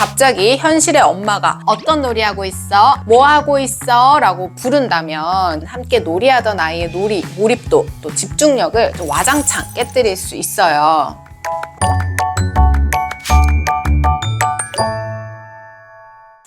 갑자기 현실의 엄마가 어떤 놀이 하고 있어? 뭐 하고 있어? 라고 부른다면 함께 놀이하던 아이의 몰입도 또 집중력을 좀 와장창 깨뜨릴 수 있어요.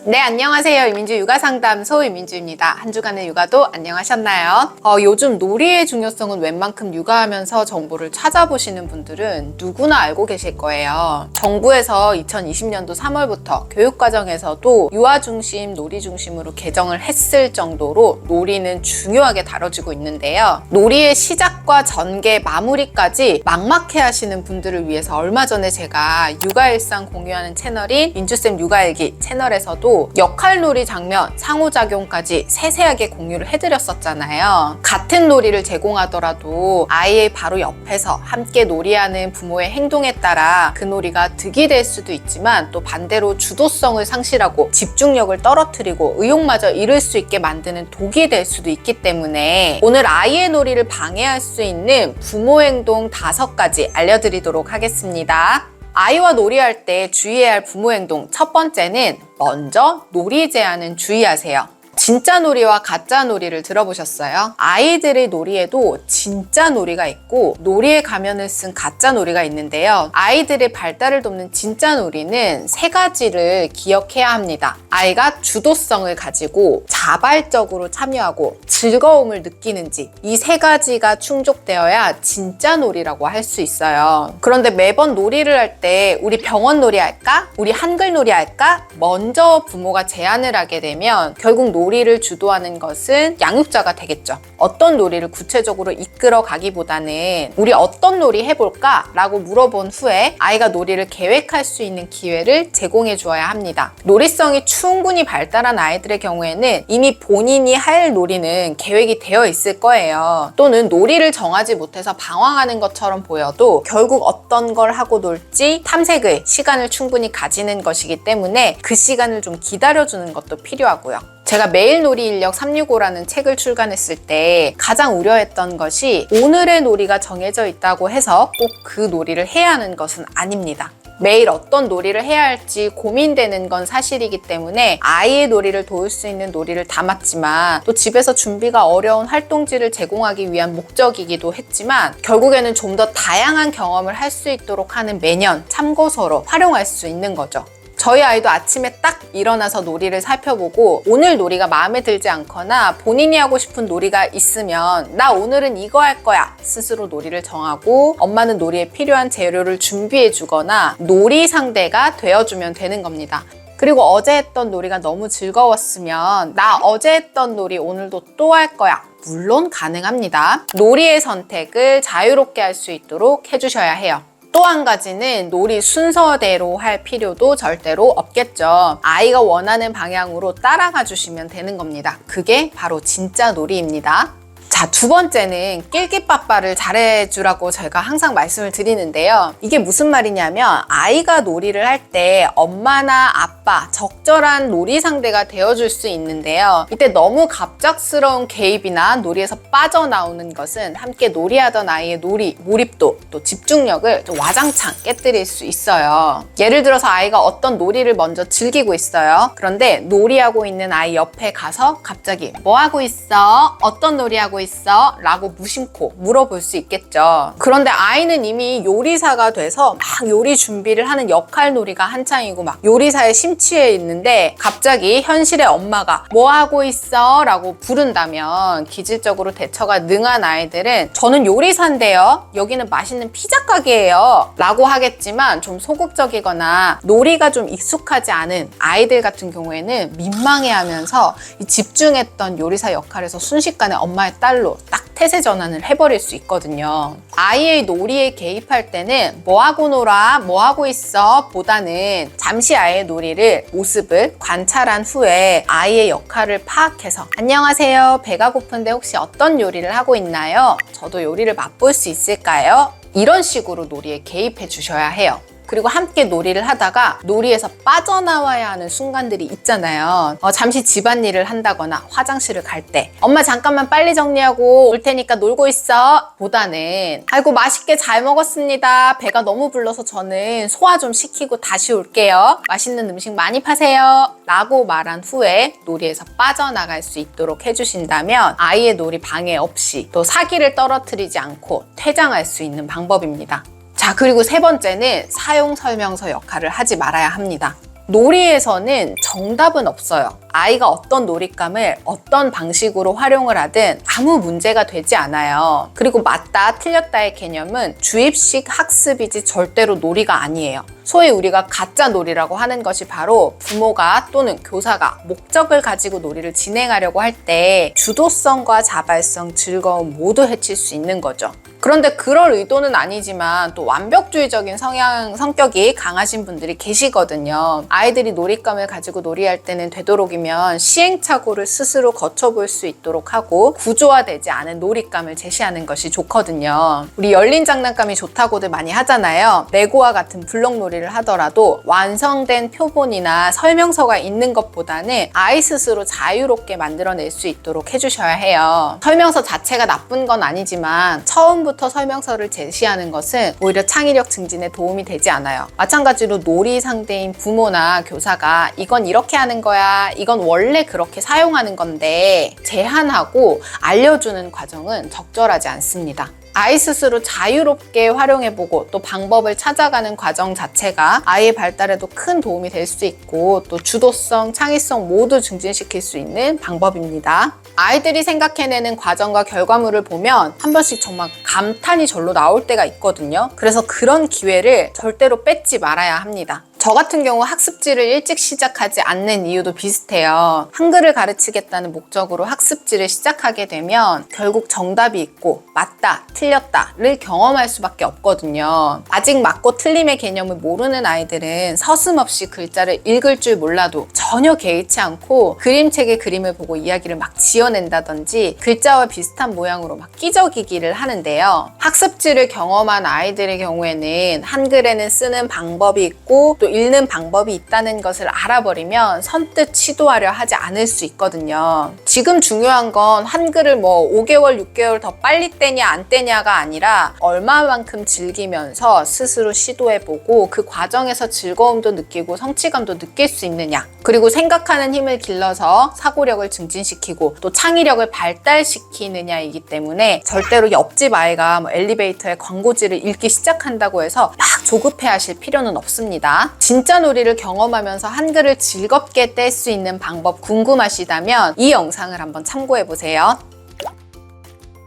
네, 안녕하세요. 이민주 육아상담소 이민주입니다. 한 주간의 육아도 안녕하셨나요? 요즘 놀이의 중요성은 웬만큼 육아하면서 정보를 찾아보시는 분들은 누구나 알고 계실 거예요. 정부에서 2020년도 3월부터 교육과정에서도 유아 중심, 놀이 중심으로 개정을 했을 정도로 놀이는 중요하게 다뤄지고 있는데요. 놀이의 시작과 전개, 마무리까지 막막해 하시는 분들을 위해서 얼마 전에 제가 육아일상 공유하는 채널인 민주쌤 육아일기 채널에서도 역할놀이 장면, 상호작용까지 세세하게 공유를 해드렸었잖아요. 같은 놀이를 제공하더라도 아이의 바로 옆에서 함께 놀이하는 부모의 행동에 따라 그 놀이가 득이 될 수도 있지만 또 반대로 주도성을 상실하고 집중력을 떨어뜨리고 의욕마저 잃을 수 있게 만드는 독이 될 수도 있기 때문에 오늘 아이의 놀이를 방해할 수 있는 부모 행동 5가지 알려드리도록 하겠습니다. 아이와 놀이할 때 주의해야 할 부모 행동 첫 번째는 먼저 놀이 제한은 주의하세요. 진짜 놀이와 가짜 놀이를 들어보셨어요? 아이들의 놀이에도 진짜 놀이가 있고 놀이에 가면을 쓴 가짜 놀이가 있는데요. 아이들의 발달을 돕는 진짜 놀이는 3가지를 기억해야 합니다. 아이가 주도성을 가지고 자발적으로 참여하고 즐거움을 느끼는지 이 3가지가 충족되어야 진짜 놀이라고 할 수 있어요. 그런데 매번 놀이를 할 때 우리 병원 놀이 할까? 우리 한글 놀이 할까? 먼저 부모가 제안을 하게 되면 결국 놀이를 주도하는 것은 양육자가 되겠죠. 어떤 놀이를 구체적으로 이끌어 가기보다는 우리 어떤 놀이 해볼까? 라고 물어본 후에 아이가 놀이를 계획할 수 있는 기회를 제공해 주어야 합니다. 놀이성이 충분히 발달한 아이들의 경우에는 이미 본인이 할 놀이는 계획이 되어 있을 거예요. 또는 놀이를 정하지 못해서 방황하는 것처럼 보여도 결국 어떤 걸 하고 놀지 탐색의 시간을 충분히 가지는 것이기 때문에 그 시간을 좀 기다려주는 것도 필요하고요. 제가 매일 놀이 인력 365라는 책을 출간했을 때 가장 우려했던 것이 오늘의 놀이가 정해져 있다고 해서 꼭 그 놀이를 해야 하는 것은 아닙니다. 매일 어떤 놀이를 해야 할지 고민되는 건 사실이기 때문에 아이의 놀이를 도울 수 있는 놀이를 담았지만 또 집에서 준비가 어려운 활동지를 제공하기 위한 목적이기도 했지만 결국에는 좀 더 다양한 경험을 할 수 있도록 하는 매년 참고서로 활용할 수 있는 거죠. 저희 아이도 아침에 딱 일어나서 놀이를 살펴보고 오늘 놀이가 마음에 들지 않거나 본인이 하고 싶은 놀이가 있으면 나 오늘은 이거 할 거야 스스로 놀이를 정하고 엄마는 놀이에 필요한 재료를 준비해 주거나 놀이 상대가 되어주면 되는 겁니다. 그리고 어제 했던 놀이가 너무 즐거웠으면 나 어제 했던 놀이 오늘도 또 할 거야. 물론 가능합니다. 놀이의 선택을 자유롭게 할 수 있도록 해주셔야 해요. 또 한 가지는 놀이 순서대로 할 필요도 절대로 없겠죠. 아이가 원하는 방향으로 따라가 주시면 되는 겁니다. 그게 바로 진짜 놀이입니다. 자, 2번째는 낄끼빠빠를 잘해주라고 제가 항상 말씀을 드리는데요. 이게 무슨 말이냐면 아이가 놀이를 할 때 엄마나 아빠 적절한 놀이 상대가 되어줄 수 있는데요. 이때 너무 갑작스러운 개입이나 놀이에서 빠져나오는 것은 함께 놀이하던 아이의 몰입도 또 집중력을 좀 와장창 깨뜨릴 수 있어요. 예를 들어서 아이가 어떤 놀이를 먼저 즐기고 있어요. 그런데 놀이하고 있는 아이 옆에 가서 갑자기 뭐 하고 있어? 어떤 놀이 하고 있어? 라고 무심코 물어볼 수 있겠죠. 그런데 아이는 이미 요리사가 돼서 막 요리 준비를 하는 역할놀이가 한창이고 막 요리사에 심취해 있는데 갑자기 현실의 엄마가 뭐 하고 있어? 라고 부른다면 기질적으로 대처가 능한 아이들은 저는 요리사인데요. 여기는 맛있는 피자 가게예요. 라고 하겠지만 좀 소극적이거나 놀이가 좀 익숙하지 않은 아이들 같은 경우에는 민망해하면서 집중했던 요리사 역할에서 순식간에 엄마의 딸로 딱 태세 전환을 해버릴 수 있거든요. 아이의 놀이에 개입할 때는 뭐 하고 놀아? 뭐 하고 있어? 보다는 잠시 아이의 놀이를 모습을 관찰한 후에 아이의 역할을 파악해서 안녕하세요. 배가 고픈데 혹시 어떤 요리를 하고 있나요? 저도 요리를 맛볼 수 있을까요? 이런 식으로 놀이에 개입해 주셔야 해요. 그리고 함께 놀이를 하다가 놀이에서 빠져나와야 하는 순간들이 있잖아요. 잠시 집안일을 한다거나 화장실을 갈 때 엄마 잠깐만 빨리 정리하고 올 테니까 놀고 있어 보다는 아이고 맛있게 잘 먹었습니다. 배가 너무 불러서 저는 소화 좀 시키고 다시 올게요. 맛있는 음식 많이 파세요 라고 말한 후에 놀이에서 빠져나갈 수 있도록 해주신다면 아이의 놀이 방해 없이 또 사기를 떨어뜨리지 않고 퇴장할 수 있는 방법입니다. 자, 그리고 세 번째는 사용 설명서 역할을 하지 말아야 합니다. 놀이에서는 정답은 없어요. 아이가 어떤 놀잇감을 어떤 방식으로 활용을 하든 아무 문제가 되지 않아요. 그리고 맞다, 틀렸다의 개념은 주입식 학습이지 절대로 놀이가 아니에요. 소위 우리가 가짜 놀이라고 하는 것이 바로 부모가 또는 교사가 목적을 가지고 놀이를 진행하려고 할 때 주도성과 자발성, 즐거움 모두 해칠 수 있는 거죠. 그런데 그럴 의도는 아니지만 또 완벽주의적인 성격이 강하신 분들이 계시거든요. 아이들이 놀잇감을 가지고 놀이할 때는 되도록이면 시행착오를 스스로 거쳐볼 수 있도록 하고 구조화되지 않은 놀잇감을 제시하는 것이 좋거든요. 우리 열린 장난감이 좋다고들 많이 하잖아요. 레고와 같은 블록놀이를 하더라도 완성된 표본이나 설명서가 있는 것보다는 아이 스스로 자유롭게 만들어낼 수 있도록 해주셔야 해요. 설명서 자체가 나쁜 건 아니지만 처음부터 설명서를 제시하는 것은 오히려 창의력 증진에 도움이 되지 않아요. 마찬가지로 놀이 상대인 부모나 교사가 이건 이렇게 하는 거야, 이건 원래 그렇게 사용하는 건데 제한하고 알려주는 과정은 적절하지 않습니다. 아이 스스로 자유롭게 활용해보고 또 방법을 찾아가는 과정 자체가 아이의 발달에도 큰 도움이 될 수 있고 또 주도성, 창의성 모두 증진시킬 수 있는 방법입니다. 아이들이 생각해내는 과정과 결과물을 보면 한 번씩 정말 감탄이 절로 나올 때가 있거든요. 그래서 그런 기회를 절대로 뺏지 말아야 합니다. 저 같은 경우 학습지를 일찍 시작하지 않는 이유도 비슷해요. 한글을 가르치겠다는 목적으로 학습지를 시작하게 되면 결국 정답이 있고 맞다, 틀렸다를 경험할 수밖에 없거든요. 아직 맞고 틀림의 개념을 모르는 아이들은 서슴없이 글자를 읽을 줄 몰라도 전혀 개의치 않고 그림책의 그림을 보고 이야기를 막 지어낸다든지 글자와 비슷한 모양으로 막 끼적이기를 하는데요. 학습지를 경험한 아이들의 경우에는 한글에는 쓰는 방법이 있고 또 읽는 방법이 있다는 것을 알아버리면 선뜻 시도하려 하지 않을 수 있거든요. 지금 중요한 건 한글을 5개월, 6개월 더 빨리 떼냐 안 떼냐가 아니라 얼마만큼 즐기면서 스스로 시도해보고 그 과정에서 즐거움도 느끼고 성취감도 느낄 수 있느냐, 그리고 생각하는 힘을 길러서 사고력을 증진시키고 또 창의력을 발달시키느냐이기 때문에 절대로 옆집 아이가 엘리베이터의 광고지를 읽기 시작한다고 해서 막 조급해 하실 필요는 없습니다. 진짜 놀이를 경험하면서 한글을 즐겁게 뗄 수 있는 방법 궁금하시다면 이 영상을 한번 참고해보세요.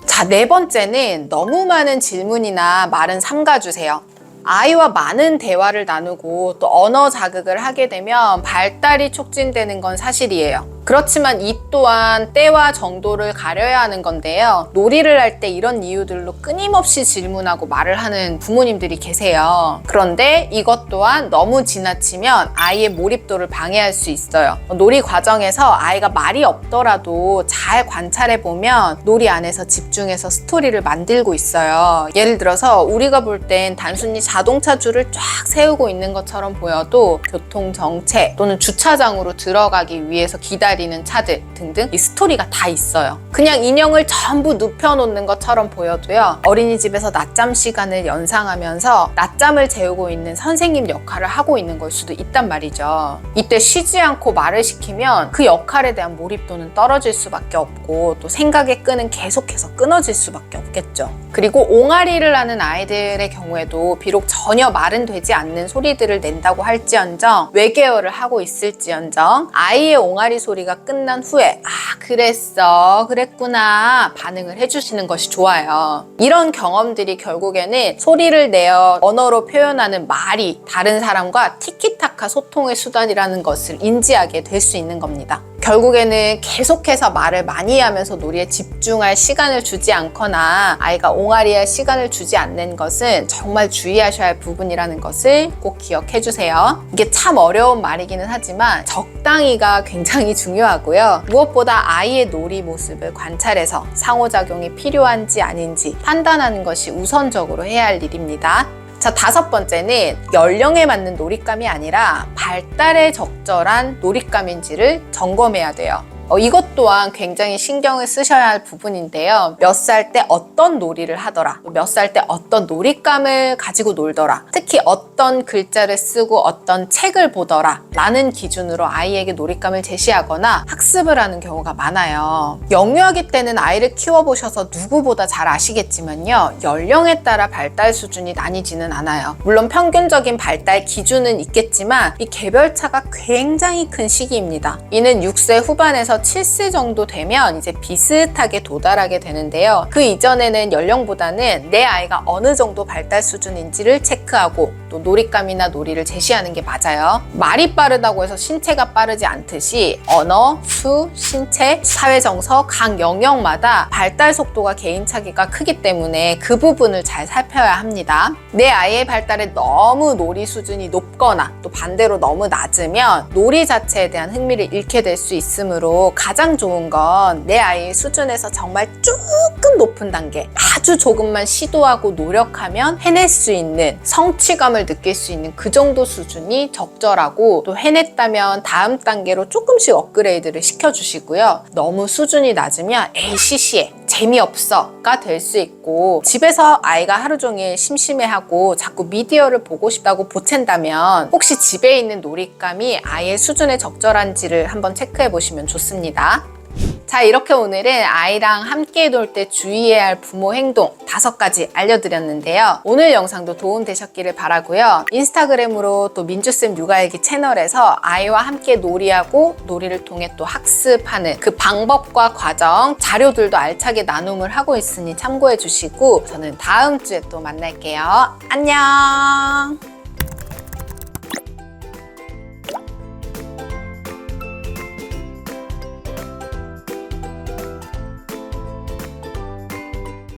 자, 네 번째는 너무 많은 질문이나 말은 삼가주세요. 아이와 많은 대화를 나누고 또 언어 자극을 하게 되면 발달이 촉진되는 건 사실이에요. 그렇지만 이 또한 때와 정도를 가려야 하는 건데요. 놀이를 할 때 이런 이유들로 끊임없이 질문하고 말을 하는 부모님들이 계세요. 그런데 이것 또한 너무 지나치면 아이의 몰입도를 방해할 수 있어요. 놀이 과정에서 아이가 말이 없더라도 잘 관찰해보면 놀이 안에서 집중해서 스토리를 만들고 있어요. 예를 들어서 우리가 볼 땐 단순히 자동차 줄을 쫙 세우고 있는 것처럼 보여도 교통정체 또는 주차장으로 들어가기 위해서 기다리는 차들 등등 이 스토리가 다 있어요. 그냥 인형을 전부 눕혀놓는 것처럼 보여도요, 어린이집에서 낮잠 시간을 연상하면서 낮잠을 재우고 있는 선생님 역할을 하고 있는 걸 수도 있단 말이죠. 이때 쉬지 않고 말을 시키면 그 역할에 대한 몰입도는 떨어질 수밖에 없고 또 생각의 끈은 계속해서 끊어질 수밖에 없겠죠. 그리고 옹알이를 하는 아이들의 경우에도 비록 전혀 말은 되지 않는 소리들을 낸다고 할지언정 외계어를 하고 있을지언정 아이의 옹알이 소리가 끝난 후에 그랬어, 그랬구나 반응을 해주시는 것이 좋아요. 이런 경험들이 결국에는 소리를 내어 언어로 표현하는 말이 다른 사람과 티키타카 소통의 수단이라는 것을 인지하게 될 수 있는 겁니다. 결국에는 계속해서 말을 많이 하면서 놀이에 집중할 시간을 주지 않거나 아이가 옹알이할 시간을 주지 않는 것은 정말 주의하셔야 할 부분이라는 것을 꼭 기억해 주세요. 이게 참 어려운 말이기는 하지만 적당히가 굉장히 중요하고요. 무엇보다 아이의 놀이 모습을 관찰해서 상호작용이 필요한지 아닌지 판단하는 것이 우선적으로 해야 할 일입니다. 자, 5번째는 연령에 맞는 놀잇감이 아니라 발달에 적절한 놀잇감인지를 점검해야 돼요. 이것 또한 굉장히 신경을 쓰셔야 할 부분인데요. 몇 살 때 어떤 놀이를 하더라, 몇 살 때 어떤 놀잇감을 가지고 놀더라, 특히 어떤 글자를 쓰고 어떤 책을 보더라 라는 기준으로 아이에게 놀잇감을 제시하거나 학습을 하는 경우가 많아요. 영유아기 때는 아이를 키워보셔서 누구보다 잘 아시겠지만요, 연령에 따라 발달 수준이 나뉘지는 않아요. 물론 평균적인 발달 기준은 있겠지만 이 개별차가 굉장히 큰 시기입니다. 이는 6세 후반에서 7세 정도 되면 이제 비슷하게 도달하게 되는데요. 그 이전에는 연령보다는 내 아이가 어느 정도 발달 수준인지를 체크하고 또 놀잇감이나 놀이를 제시하는 게 맞아요. 말이 빠르다고 해서 신체가 빠르지 않듯이 언어, 수, 신체, 사회 정서 각 영역마다 발달 속도가 개인차기가 크기 때문에 그 부분을 잘 살펴야 합니다. 내 아이의 발달에 너무 놀이 수준이 높거나 또 반대로 너무 낮으면 놀이 자체에 대한 흥미를 잃게 될 수 있으므로 가장 좋은 건 내 아이의 수준에서 정말 조금 높은 단계, 아주 조금만 시도하고 노력하면 해낼 수 있는 성취감을 느낄 수 있는 그 정도 수준이 적절하고, 또 해냈다면 다음 단계로 조금씩 업그레이드를 시켜주시고요. 너무 수준이 낮으면 에이 시시해, 재미없어가 될 수 있고, 집에서 아이가 하루 종일 심심해하고 자꾸 미디어를 보고 싶다고 보챈다면 혹시 집에 있는 놀잇감이 아이의 수준에 적절한지를 한번 체크해 보시면 좋습니다. 자, 이렇게 오늘은 아이랑 함께 놀 때 주의해야 할 부모 행동 5가지 알려드렸는데요. 오늘 영상도 도움 되셨기를 바라고요. 인스타그램으로 또 민주쌤 육아일기 채널에서 아이와 함께 놀이하고 놀이를 통해 또 학습하는 그 방법과 과정, 자료들도 알차게 나눔을 하고 있으니 참고해 주시고, 저는 다음 주에 또 만날게요. 안녕!